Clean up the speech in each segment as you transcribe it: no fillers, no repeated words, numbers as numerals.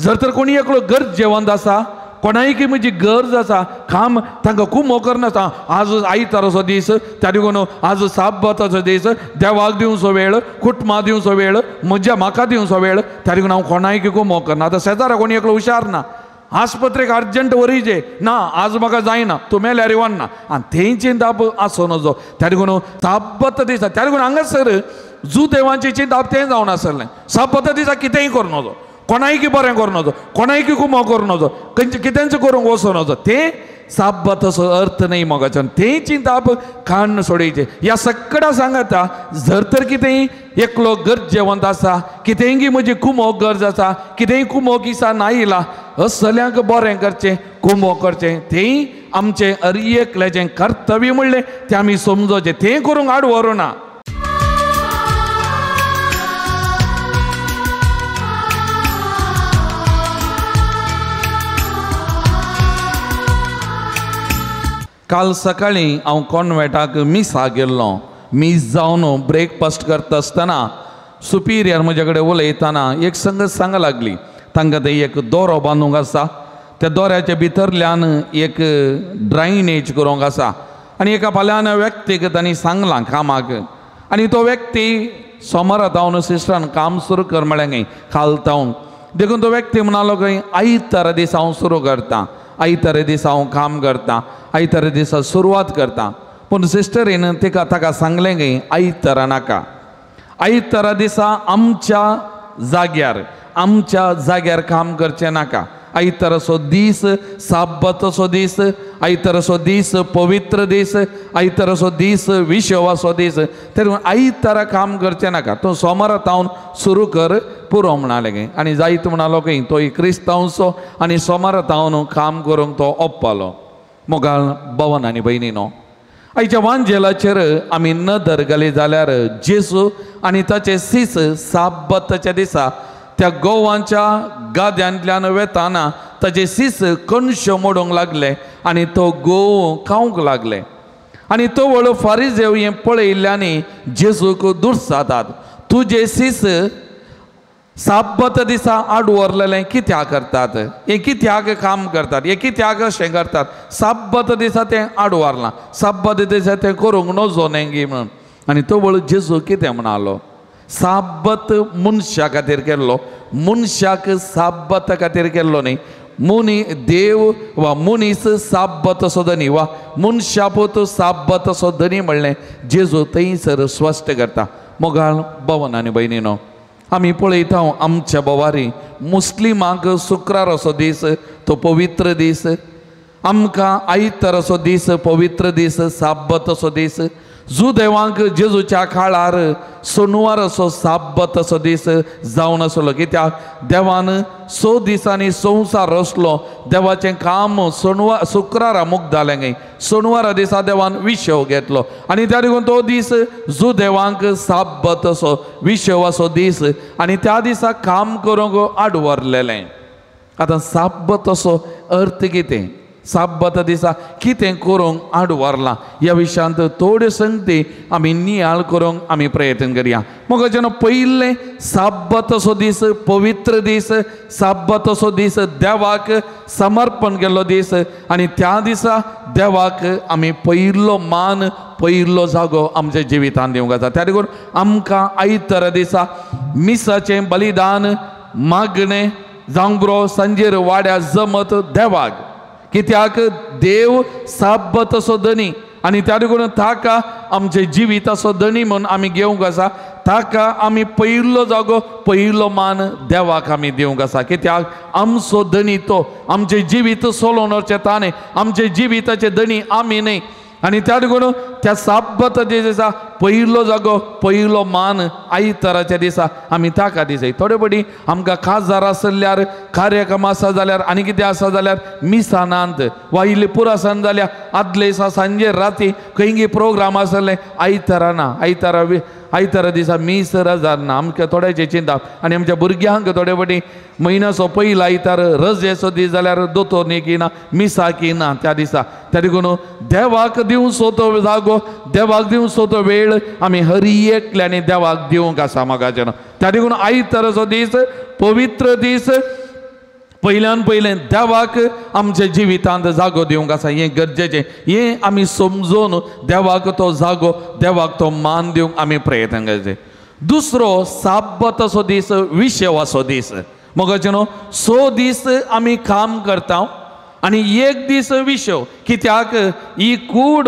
जर तर कोणी एकलो गरज जेवंत आसा, कोणाय की म्हजी गरज आसा, काम तांकां खूब मोकर नासा, आज आयताराचो दीस, त्या देखून आज साबताचो दीस, देवाक दिवचो वेळ, कुटुंबाक दिवचो वेळ, म्हज्या म्हाका दिवचो वेळ, त्या देखून हांव कोणाय की खूब मोकर ना. आतां शेजारा कोणी एकलो हुशार ना, आस्पत्रेक अर्जंट वरीचे ना, आज म्हाका जायना, तूं मेल्यार येवना, आनी थंय चिंता आसो नजो. त्या देखून साबत दिसा, त्या देखून हांगासर जू देवांची चिंता तें जावन आसलें. साबत दिसा कितेंय करूं नजो, कोणाय की बरें करूं नजो, कोणाय की खूब करूं नजो, कितेंच करूंक वचूं नजो. तें साबताचो अर्थ नाही मोगाच्यान. तें चिंता खाण सोडयचें. ह्या सगळ्या सांगता जर तर कितेंय एकलो गरजेवंत आसा, कितेंय म्हजी कुमो गरज आसा, कितेंय कुमो किसा नायला, असल्यांक बरें करचें, कुमो करचें, तें आमचें एकल्याचें कर्तव्य म्हणलें तें आमी समजोचें. तें करूंक आड व्हरूं ना. काल सकाळी हांव कॉन्वेंटाक मिसाक गेल्लो. मिस जावन ब्रेकफास्ट करता आसतना सुपिरियर म्हजे कडेन उलयतना एक संगत सांगा लागली, तांकां थंय एक दोरो बांदूंक आसा, त्या दोऱ्याच्या भितरल्यान एक ड्रायनेज करूंक आसा, आनी एका फाल्यान व्यक्तीक तांणी सांगलां कामाक, आनी तो व्यक्ती सोमारा जावन सिस्टरान काम सुरू कर म्हळें काल तावन. देखून तो व्यक्ती म्हणलो खंय आयतारा दिसा हांव सुरू करता, आयतारा दिसा हांव काम करता, आयतारा दिसा सुरवात करता. पूण सिस्टरीन ताका सांगलें गे आयतारा नाका, आयतारा दिसा आमच्या जाग्यार काम करचें नाका. आयताराचो दीस साबताचो दीस, आयताराचो दीस पवित्र दीस, आयताराचो दीस विशवाचो दीस. तर आयतारा काम करचें नाका, तूं सोमारा तावन सुरू कर पुरो म्हणालें गे. आनी जायत म्हणालो की तो क्रिस्तांवचो आनी सोमारा तावन काम करूंक तो ओप्पालो. मोगाळ भवन आनी भयणीनो, आयच्या वांजेलाचेर आमी नदर घाली जाल्यार जेजू आनी ताचे सीस साबताच्या दिसा त्या गोवांच्या गाद्यांतल्यान वेताना ताचे सीस कणश मोडूंक लागले आनी तो गोव खावंक लागले. आनी तो वळ फारिजेव हें पळयल्ल्यानी जेजूक दुर्सातात, तुजे सीस साबत दिसा आड व्हरलेलें कित्याक करतात, हे कित्याक काम करतात, हे कित्याक अशें करतात. साबत दिसा तें आड व्हरलां, साबत दिसा तें करूंक नजो न्ही म्हणून. आनी तो वळ जेजू कितें म्हणालो, साबत मनशा खातीर केल्लो, मनशाक साबत खातीर केल्लो न्ही. देव वा मनीस साबत असो धनी वा मनशापूत साबत असो धनी म्हणलें जेजू थंयसर स्पश्ट करता. मोगाळ भवन आनी भयणीनो, आमी पळयता आमच्या बोवारी मुस्लिमांक शुक्रार असो दीस तो पवित्र दीस, आमकां आयतार असो दीस पवित्र दीस, साबत असो दीस. जुदेवांक जेजूच्या काळार सोनवार असो साबत असो दीस जावन आसलो, कित्याक देवान 6 दिसांनी संवसार रचलो. देवाचें काम शुक्रारा मुक्त जालें गे, सोनवारा दिसा देवान विशव घेतलो आनी त्या देखून तो दीस जुदेवांक साबत असो विशव असो दीस आनी त्या दिसा काम करूंक आड व्हरलेलें. आतां साबत असो अर्थ कितें, साबत दिसा कितें करूंक आड व्हरलां, ह्या विशयांत थोड्यो संगती आमी नियाळ करूंक आमी प्रयत्न करया. मग जेन्ना पयलें साबत असो दीस पवित्र दीस, साबत असो दीस देवाक समर्पण केल्लो दीस आनी त्या दिसा देवाक आमी पयलो मान पयलो जागो आमच्या जिवितांत दिवंक जाता. त्या देखून आमकां आयतारा दिसा मिसाचें बलिदान मागणें जावंक बरो सांजेर वाड्यार जमत देवाक, कित्याक देव साबत असो धनी आनी त्या देखून ताका आमचे जिविताचो धनी म्हणून आमी घेवंक आसा. ताका आमी पयलो जागो पयलो मान देवाक आमी दिवंक आसा, कित्याक आमचो धनी तो, आमचे जिवीत सोलोवन व्हरचें ताणें, आमचे जिविताचे धनी आमी न्ही. आनी त्या देखून त्या साबत दिसा पयलो जागो पयलो मान आयताराच्या दिसा आमी ताका दिसाय. थोडे बडी आमकां काजार आसल्यार, कार्यक्रम आसा जाल्यार, आनी कितें आसा जाल्यार मिसानांत वा इल्ले पुरासान जाल्यार आदले दिसा सांजे राती खंय प्रोग्राम आसले, आयतारा ना, आयतारा दिसा मीस रजार ना. आमकां थोड्याचे चिंता आनी आमच्या भुरग्यांक थोडे बडी म्हयन्याचो पयलो आयतार रजेचो दीस जाल्यार दोतोरनीक येना, मिसाक येना त्या दिसा. त्या देखून देवाक दिवचो तो जागो, देवाक दिवचो तो वेळ आमी हरी एकल्यानी देवाक दिवंक आसा. म्हाका त्या देखून आयताराचो दीस पवित्र दीस पहिल्यान पयलें देवाक आमच्या जिवितांत जागो दिवंक आसा, हें गरजेचें. हें आमी समजून देवाक तो जागो, देवाक तो मान दिवंक आमी प्रयत्न करचे. दुसरो साब्बताचो दीस, विशेवाचो दीस. मोगाचे न्हू, 6 दीस आमी काम करता आनी 1 दीस विशेव. कित्याक ही कूड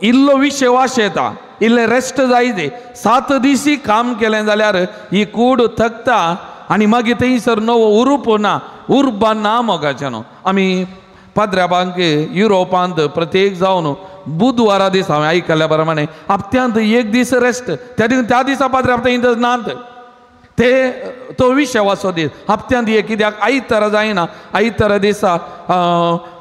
इल्लो विशेव आशेता, इल्ले रेस्ट जायते. 7 दिसी काम केलें जाल्यार ही कूड थकता आनी मागीर थंयसर नवो उरूप ना, उर्बा ना. मोगाचे न्हू, आमी पाद्र्याबांक युरोपांत प्रत्येक जावन बुधवारा दीस हांवें आयकल्या प्रमाणे हप्त्यांत 1 दीस रेस्ट. त्या दिसा पाद्र्या थंय नात ते तो विशेवाचो दीस. हप्त्यांत कित्याक आयतारा जायना, आयतारा दिसा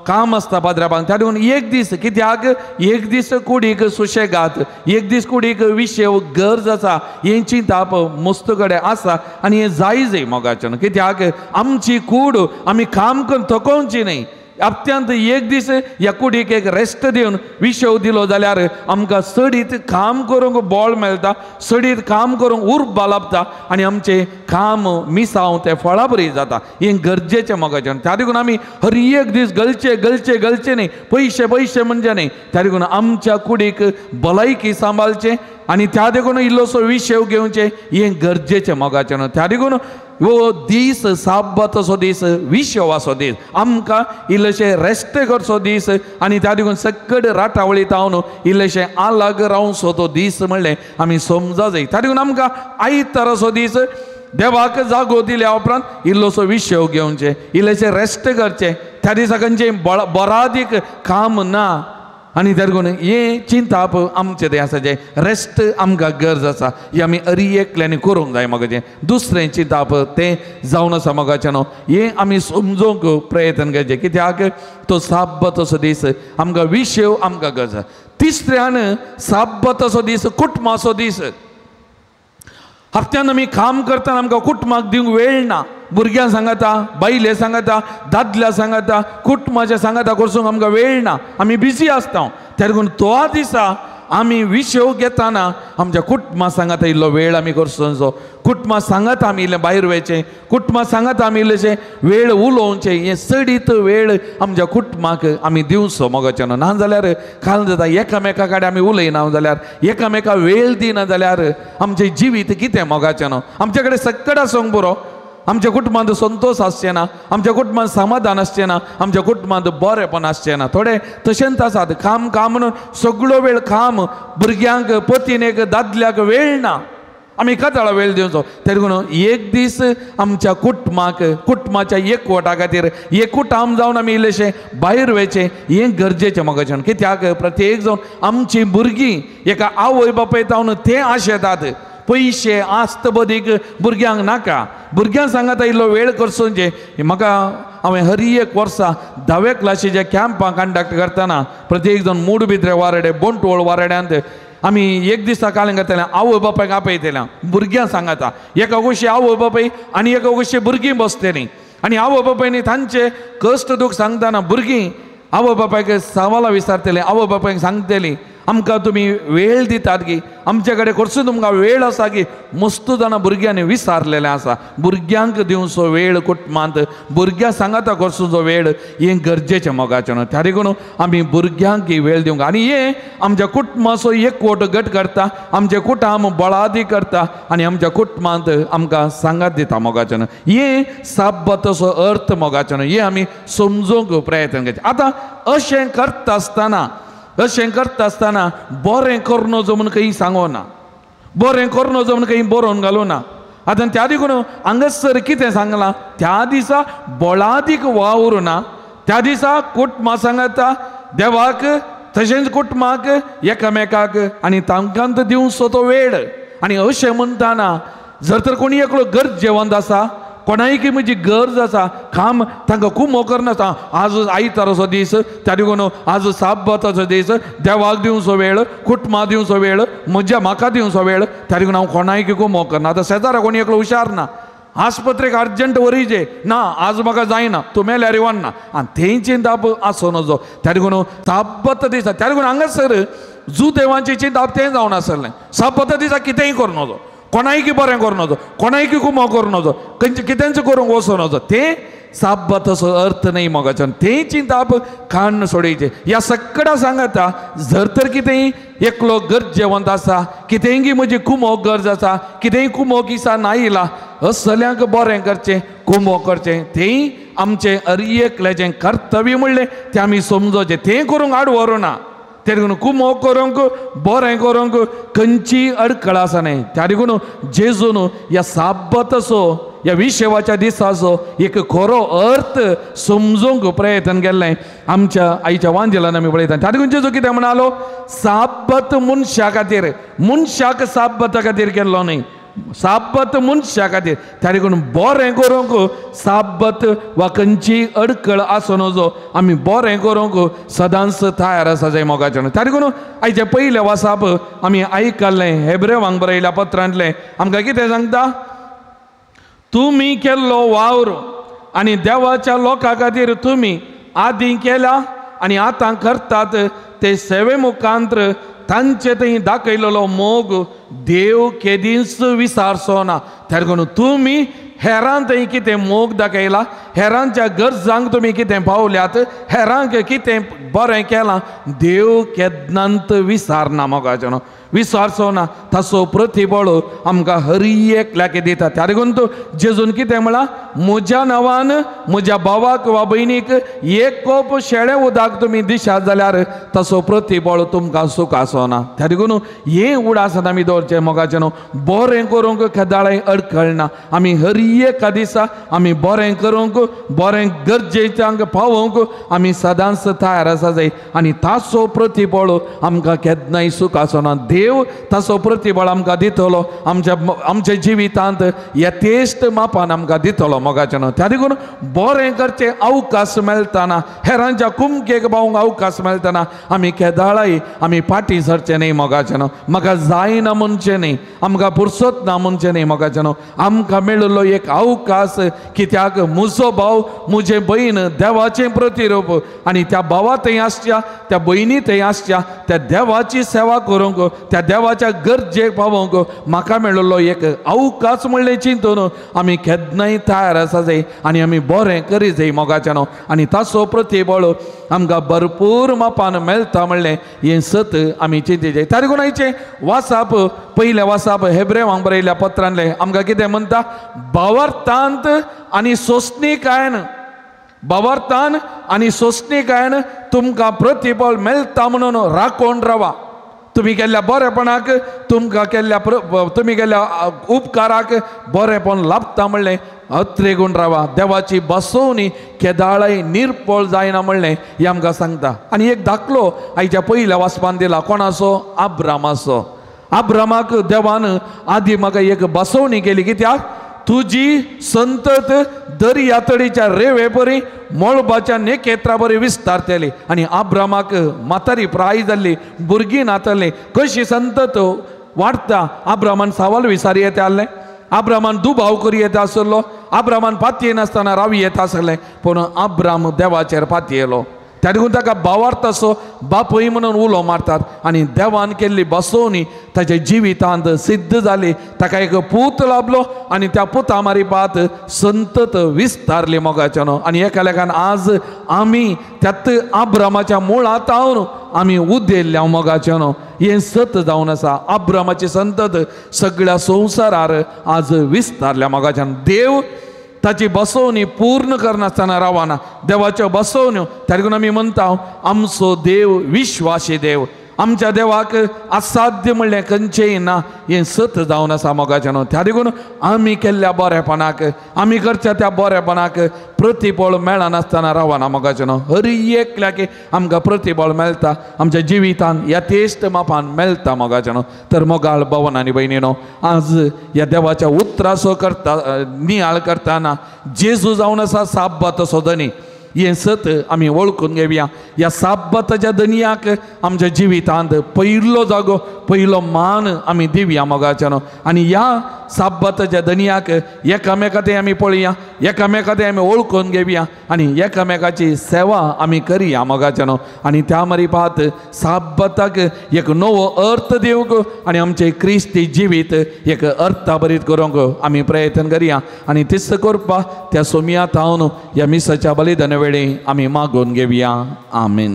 काम आसता पाद्र्याबांक. त्या देखून 1 दीस, कित्याक 1 दीस कुडीक सुशेगात, 1 दीस कुडीक विशेव गरज आसा, हेंची ताप मस्त कडेन आसा आनी हें जायजय. मोगाचें कित्याक आमची कूड आमी काम करून थकोवची न्ही. हप्त्यांत 1 दीस ह्या कुडीक एक रेस्ट दिवन विशेव दिलो जाल्यार आमकां सडीत काम करूंक बळ मेळटा, सडीत काम करूंक उर्बा लाभता आनी आमचें काम मिसांव तें फळां बरी जाता. हें गरजेचें मोगाचें. त्या देखून आमी हर एक दीस गलचे न्ही, पयशे म्हणजे न्ही. त्या देखून आमच्या कुडीक भलायकी सांबाळचें आनी त्या देखून इल्लोसो विशेव घेवचें, हें गरजेचें मोगाचें. त्या देखून वो दीस, साब्बताचो दीस, विशेवाचो दीस, आमकां इल्लेशें रेस्ट करचो दीस आनी त्या देखून सकड राटावळी तावन इल्लेशें आलाग रावचो तो दीस म्हणलें आमी समजा जाय. त्या देखून आमकां आयताराचो दीस देवाक जागो दिल्या उपरांत इल्लोसो विशेव घेवचें, इल्लेशें रेस्ट करचें. त्या दिसा खंयचें बरादीक काम ना आनी त्या देखून हें चिंताप आमचें तें आसा, जें रेस्ट आमकां गरज आसा, ही आमी एकल्यांनी करूंक जाय. मोगाचें दुसरें चिंताप तें जावन आसा. मोगाचें न्हू, हें आमी समजूंक प्रयत्न करचें. कित्याक तो साब्बताचो दीस आमकां विशेव आमकां गरज आसा. तिसऱ्यान साब्बताचो दीस, कुटुंबाचो दीस. हप्त्यान आमी काम करतना आमकां कुटुंबाक दिवंक वेळ ना. भुरग्यां सांगाता, बायले सांगाता, दादल्या सांगाता, कुटुंबाच्या सांगाता करसूंक आमकां वेळ ना, आमी बिजी आसता. त्या देखून तो दिसा आमी विशेव घेताना आमच्या कुटुंबा सांगाता इल्लो वेळ आमी करचो. कुटुंबा सांगाता आमी इल्लें भायर वयचें, कुटुंबा सांगाता आमी इल्लेशें वेळ उलोवचें. हें सडीत वेळ आमच्या कुटुंबाक आमी दिवचो. मोगाचें न्हू, ना जाल्यार खाल जाता एकामेका कडेन आमी उलयना जाल्यार, एकामेका वेळ दिना जाल्यार आमचें जिवीत कितें. मोगाचें न्हू, आमचे कडेन सकड आसूंक बरो, आमच्या कुटुंबांत संतोष आसचें ना, आमच्या कुटुंबांत समाधान आसचें ना, आमच्या कुटुंबांत बरेंपण आसचें ना. थोडे तशेंच आसात, काम म्हणून सगळो वेळ काम, भुरग्यांक, पतीनेक, दादल्याक वेळ ना, आमी काताळा वेळ दिवचो. त्या देखून 1 दीस आमच्या कुटुंबाक, कुटुंबाच्या एकवटा खातीर एकूटाम जावन आमी इल्लेशें भायर वयचें, हें गरजेचें. मोगाचें कित्याक प्रत्येक जावन आमचीं भुरगीं एका आवय बापाय जावन तें आशेतात. पयशे आस्त बदीक भुरग्यांक नाका, भुरग्यांक सांगाता इल्लो वेळ करचोचे. म्हाका हांवें हर एक वर्सा 10वे क्लासीच्या कॅम्पां कंडक्ट करतना प्रत्येक जण मूडबिद्रे वारडे, बोंटवळ वारड्यांत आमी 1 दिसा कालें करतलें. आवय बापायक आपयतलें, भुरग्यांक सांगाता. एका गोश्टी आवय बापाय आनी एका गोश्टी भुरगीं बसतलीं आनी आवय बापायनी तांचे कश्ट दूख सांगतना भुरगीं आवय बापायक सवालां विचारतलीं, आवय बापायक सांगतलीं आमकां तुमी वेळ दितात की, आमचे कडेन करचो तुमकां वेळ आसा की. मस्त जाणां भुरग्यांनी विचारलेलें आसा. भुरग्यांक दिवचो वेळ कुटुंबांत, भुरग्यां सांगाता करचो वेळ, हें गरजेचें. मोगाचें न्हू, त्या देखून आमी भुरग्यांक वेळ दिवंक आनी हें आमच्या कुटुंबाचो एकवट घट करता, आमचें कुटुंब बळादी करता आनी आमच्या कुटुंबांत आमकां सांगात दिता. मोगाचें न्हू, हें साब्बताचो अर्थ. मोगाचें न्हू, हें आमी समजूंक प्रयत्न करचें. आतां अशें करता आसतना बरें कर नजो म्हूण खंय सांगो ना, बरें कर नजो म्हूण खंय बरोवन घालूं ना. आतां त्या देखून हांगासर कितें सांगलां, त्या दिसा बळादीक वावर ना, त्या दिसा कुटुंबा सांगाता देवाक, तशेंच कुटुंबाक, एकामेकाक आनी तांकांत दिवचो तो वेळ. आनी अशें म्हणटाना जर तर कोणी एकलो गरजेवंत आसा, कोणायकी म्हजी गरज आसा, काम तांकां खूब मोकर नासता. आज आयताराचो दीस, त्या देखून आज साब्बताचो दीस, देवाक दिवचो वेळ, कुटुंबाक दिवचो वेळ, म्हज्या म्हाका दिवचो वेळ, त्या देखून हांव कोणायकी खूब मोकर ना. आतां शेजारा कोणी एकलो हुशार ना, आस्पत्रेक अर्जंट वरीचे ना, आज म्हाका जायना, तूं मेल्यार येवना, आनी थंय चिंताप आसो नजो. त्या देखून साब्बत दिसा, त्या देखून हांगासर जू देवांची चिंताप तें जावन आसलें. साब्बत दिसा कितेंय कर नजो, कोणायकी बरें कर नजो, कोणायकी खूब करूं नजो, कितेंच करूंक वचो नजो. तें साबतसो अर्थ नाही मोगाच्यान तें चिंताप काडून सोडयचें ह्या सगळ्या सांगता जर तर कितेंय एकलो गरजेवंत आसा कितेंय म्हजी कुमोक गरज आसा कितेंय कुमोक इसा ना येयला असल्यांक बरें करचें कुमोक करचें तेंय आमचें एकल्याचें कर्तव्य म्हणलें तें आमी समजोचें तें करूंक आड व्हरूना ते देखून कुमोक करूंक बरें करूंक खंयची अडखळ आसा न्हय त्या देखून जेजून ह्या साबतसो ह्या विशेवाच्या दिसाचो एक खरो अर्थ समजूंक प्रयत्न केल्लें आमच्या आईच्या वांजेलान आमी पळयता त्या देखून जेजू कितें म्हणालो साबत मनशा खातीर मनशाक साबत खातीर केल्लो न्हय साबत मनशा खातीर त्या देखून बरें करूंक साबत वा खंयची अडखळ आसूं नजो आमी बरें करूंक सदांच तयार आसा जय मोगाचें त्या देखून आयचे पयले वासाप आमी आयकल्लें हेब्रेवांक बरयल्या पत्रांतलें आमकां कितें सांगता तुमी केल्लो वावर आनी देवाच्या लोकां खातीर तुमी आदीं केला आनी आतां करतात ते सेवे मुखांत्र तांचे थंय दाखयलेलो मोग देव केदींच विसारचो ना त्या देखून तुमी हेरां थंय कितें मोग दाखयला हेरांच्या गरजांक तुमी कितें पावल्यात हेरांक कितें बरें केलां देव केदनांत विसारना मोगाचें विसारचो ना ताचो प्रतिफळ आमकां हर एकल्याक दिता त्या देखून तूं जेजून कितें म्हळां म्हज्या नांवान म्हज्या भावाक वा भयणीक एक कोप शेळें उदक तुमी दिशात जाल्यार ताचो प्रतिफळ तुमकां सुखाचो ना त्या देखून हें उडासन आमी दवरचें मोगाचें बरें करूंक केदाळय अडखळना आमी हर एका दिसा आमी बरें करूंक बरें गरजेच्यांक पावोवंक आमी सदांच तयार आसा जाय आनी ताचो प्रतिफळ आमकां केन्नाय सुखाचो ना देव ताचो प्रतिफळ आमकां दितलो आमच्या जिवितांत यथेश्ट मापान आमकां दितलो मोगाचें त्या देखून बरें करचें अवकाश मेळटाना हेरांच्या कुमकेक पावूंक अवकाश मेळटाना आमी केदाळय आमी फाटीं सरचें न्हय मोगाचें म्हाका जायना म्हणचें न्हय आमकां फुरसत ना म्हणचें न्हय मोगाचें आमकां मेळिल्लो एक अवकाश कित्याक म्हजो भाव म्हजे भयण देवाचें प्रतिरूप आनी त्या भावा थंय आसच्या त्या भयणी थंय आसच्या त्या देवाची सेवा करूंक त्या देवाच्या गरजेक पावोवंक म्हाका मेळिल्लो एक अवकाश म्हणलें चिंतून आमी केन्नाय तयार आसा जाय आनी आमी बरें करी जाय मोगाचें आनी ताचो प्रतिफळ आमकां भरपूर मापान मेळटा म्हणलें हें सत आमी चिंती जाय त्या देखून आयचें वासाप पयलें वासाप हेब्रेवांक बरयल्या पत्रांतलें आमकां कितें म्हणटा भावार्थांत आनी सोंसणीकायेन भावार्थान आनी सोंसणीकायेन तुमकां प्रतिफळ मेळटा म्हणून राखोन रावा तुमी केल्ल्या बरेपणाक तुमकां केल्ल्या तुमी केल्ल्या उपकाराक बरेपण लाभता म्हणलें अत्रेगून रावा देवाची बसवणी केदाळय निर्पळ जायना म्हणलें हें आमकां सांगता आनी एक दाखलो आयच्या पयल्या वाचपान दिला कोणाचो अब्रामाचो अब्रामाक देवान आदी म्हाका एक बसवणी केली कित्याक तुजी संतत दर्यातडीच्या रेवे परी मोळबाच्या नेकेत्रा बरी विस्तारतली आनी अब्रामाक म्हातारी प्राय जाल्ली भुरगीं नातल्लीं कशी संतत वाडटा अब्रामान सवाल विचारी येता आसलें अब्रामान दुबाव करी येता आसलो अब्रामान पातये नासतना रावी येता आसलें पूण अब्राम देवाचेर पातयेलो त्या देखून ताका भावार्थ असो बापय म्हणून उलो मारतात आनी देवान केल्ली बसवणी ताच्या जिवितांत सिद्ध जाली ताका एक पूत लाभलो आनी त्या पुता मारिपात संतत विस्तारली मोगाचें आनी एका लेखान आज आमी त्यात अब्रामाच्या मुळांत हावन आमी उदेल्ल्या मोगाचें हें सत जावन आसा अब्रामाची संतत सगळ्या संवसारार आज विस्तारल्या मोगाचें देव ताची बसवणी पूर्ण करनासतना रावना देवाच्यो बसवण्यो त्या देखून आमी म्हणटा आमचो देव विश्वासी देव आमच्या देवाक असाध्य म्हणलें खंयचेंय ना हें सत जावन आसा मोगाचें त्या देखून आमी केल्ल्या बरेपणाक आमी करच्या त्या बरेपणाक प्रतिफळ मेळनासतना रावना मोगाचें हर एकल्याक आमकां प्रतिफळ मेळटा आमच्या जिवितांत यथेश्ट मापान मेळटा मोगाचें तर मोगाळ भवन आनी भयणीनो आज ह्या देवाच्या उतराचो करता नियाळ करतना जेजू जावन आसा साब्बातचो धनी हें सत आमी वळखून घेवया ह्या साब्बाताच्या धनयाक आमच्या जिवितांत पयलो जागो पयलो मान आमी दिवया मोगाचें आनी ह्या साब्बताच्या दनयाक एकामेकांत आमी पळोवया, एकामेकांत आमी ओळखून घेवया आनी एकामेकाची सेवा आमी करया मोगाच्यानो. आनी त्या मरी पात साब्बताक एक नवो अर्थ दिवंक आनी आमचे क्रिस्ती जिवीत एक अर्था बरीत करूंक आमी प्रयत्न करया. आनी तिस करपा त्या सोमया थावन ह्या मिसाच्या बलिदाना वेळी आमी मागून घेवया. आमीन.